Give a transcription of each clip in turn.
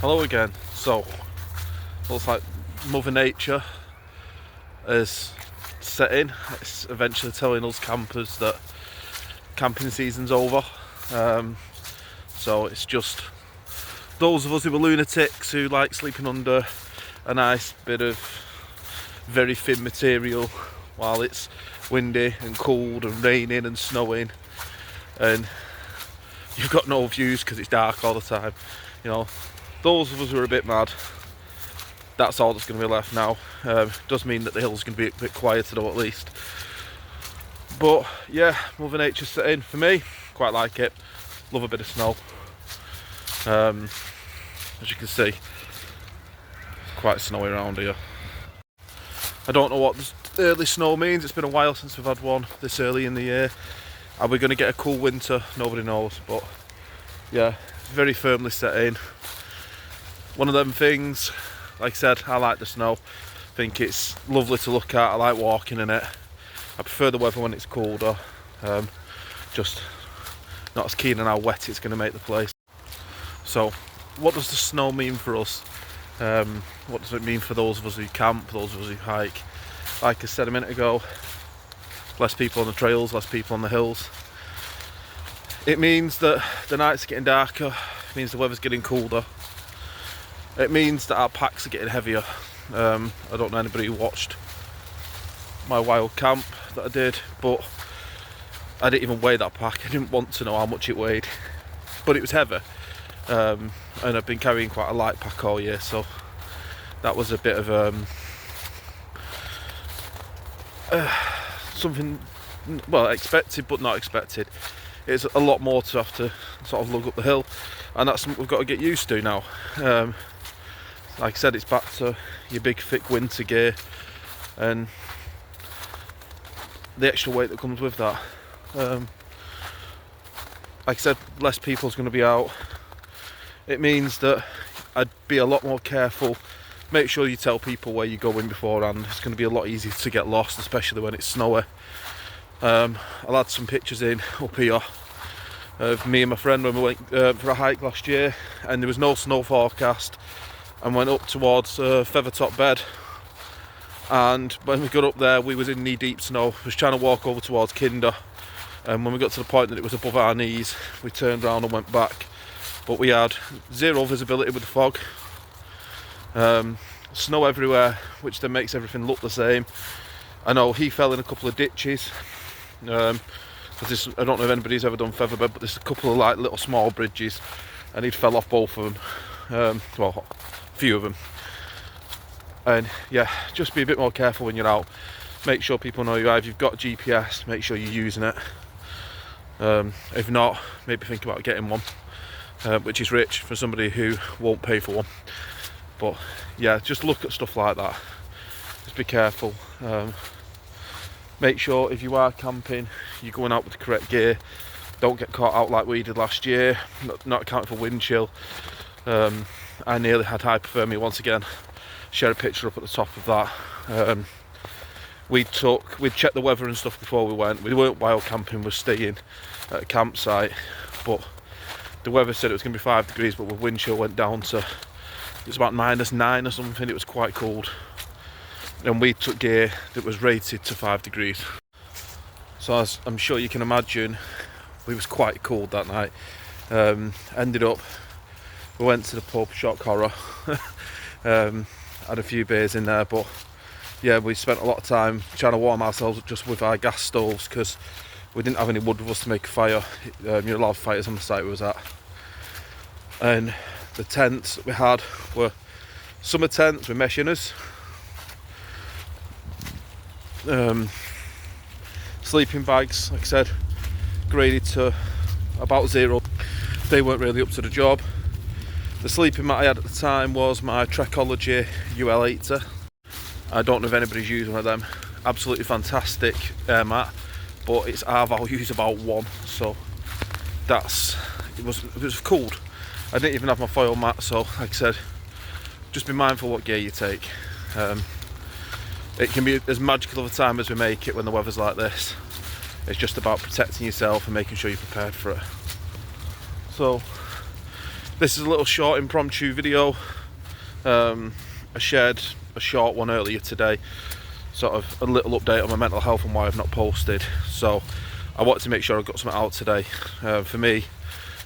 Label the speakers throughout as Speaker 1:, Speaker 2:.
Speaker 1: Hello again. So, looks like Mother Nature is set in. It's eventually telling us campers that camping season's over. So it's just those of us who are lunatics who like sleeping under a nice bit of very thin material while it's windy and cold and raining and snowing, and you've got no views because it's dark all the time. You know, those of us who are a bit mad, that's all that's going to be left now. Does mean that the hill's going to be a bit quieter though, at least. But yeah, Mother Nature's set in. For me, quite like it. Love a bit of snow. As you can see, quite snowy around here. I don't know what this early snow means. It's been a while since we've had one this early in the year. Are we going to get a cool winter? Nobody knows. But yeah, very firmly set in. One of them things, like I said, I like the snow. I think it's lovely to look at. I like walking in it. I prefer the weather when it's colder. Just not as keen on how wet it's going to make the place. So, what does the snow mean for us? What does it mean for those of us who camp, those of us who hike? Like I said a minute ago, less people on the trails, less people on the hills. It means that the nights are getting darker. It means the weather's getting colder. It means that our packs are getting heavier. I don't know anybody who watched my wild camp that I did, but I didn't even weigh that pack. I didn't want to know how much it weighed, but it was heavy. And I've been carrying quite a light pack all year, so that was a bit of something, well, expected but not expected. It's a lot more to have to sort of lug up the hill, and that's something we've got to get used to now. Like I said, it's back to your big thick winter gear and the extra weight that comes with that. Like I said, less people's going to be out. It means that I'd be a lot more careful. Make sure you tell people where you're going beforehand. It's going to be a lot easier to get lost, especially when it's snowy. I'll add some pictures in up here of me and my friend when we went for a hike last year, and there was no snow forecast, and went up towards Feathertop Bed, and when we got up there we was in knee deep snow. I was trying to walk over towards Kinder, and when we got to the point that it was above our knees, we turned around and went back, but we had zero visibility with the fog. Snow everywhere, which then makes everything look the same. I know he fell in a couple of ditches. I don't know if anybody's ever done Featherbed, but there's a couple of like little small bridges, and he'd fell off both of them. Well, a few of them. And yeah, just be a bit more careful when you're out. Make sure people know you have. If you've got GPS, make sure you're using it. If not, maybe think about getting one, which is rich for somebody who won't pay for one. But yeah, just look at stuff like that. Just be careful. Make sure if you are camping, you're going out with the correct gear. Don't get caught out like we did last year, not accounting for wind chill. I nearly had hypothermia once again. Share a picture up at the top of that. We'd checked the weather and stuff before we went. We weren't wild camping, we're staying at a campsite, but the weather said it was going to be 5 degrees, but with wind chill went down to, it was about -9 or something. It was quite cold, and we took gear that was rated to 5 degrees. So as I'm sure you can imagine, we was quite cold that night. Ended up, we went to the pub, shock horror. Had a few beers in there, but yeah, we spent a lot of time trying to warm ourselves up just with our gas stoves, because we didn't have any wood with us to make a fire. You're a lot of fires on the site we was at, and the tents that we had were summer tents with mesh inners. Sleeping bags, like I said, graded to about 0. They weren't really up to the job. The sleeping mat I had at the time was my Trekology UL80. I don't know if anybody's used one of them. Absolutely fantastic air mat, but its R value is about 1, so it was cold. I didn't even have my foil mat, so like I said, just be mindful what gear you take. It can be as magical of a time as we make it when the weather's like this. It's just about protecting yourself and making sure you're prepared for it. So This is a little short impromptu video. I shared a short one earlier today, sort of a little update on my mental health and why I've not posted. So I wanted to make sure I got something out today. For me,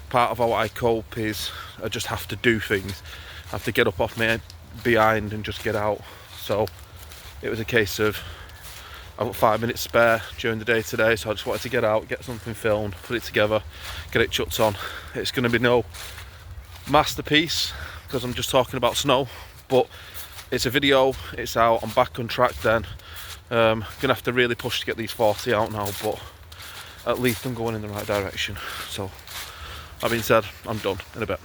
Speaker 1: part of how I cope is I just have to do things. I have to get up off my behind and just get out. So it was a case of, I've got 5 minutes spare during the day today, so I just wanted to get out, get something filmed, put it together, get it chucked on. It's going to be no masterpiece because I'm just talking about snow, but it's a video, it's out, I'm back on track then. Gonna have to really push to get these 40 out now, but at least I'm going in the right direction. So that being said, I'm done in a bit.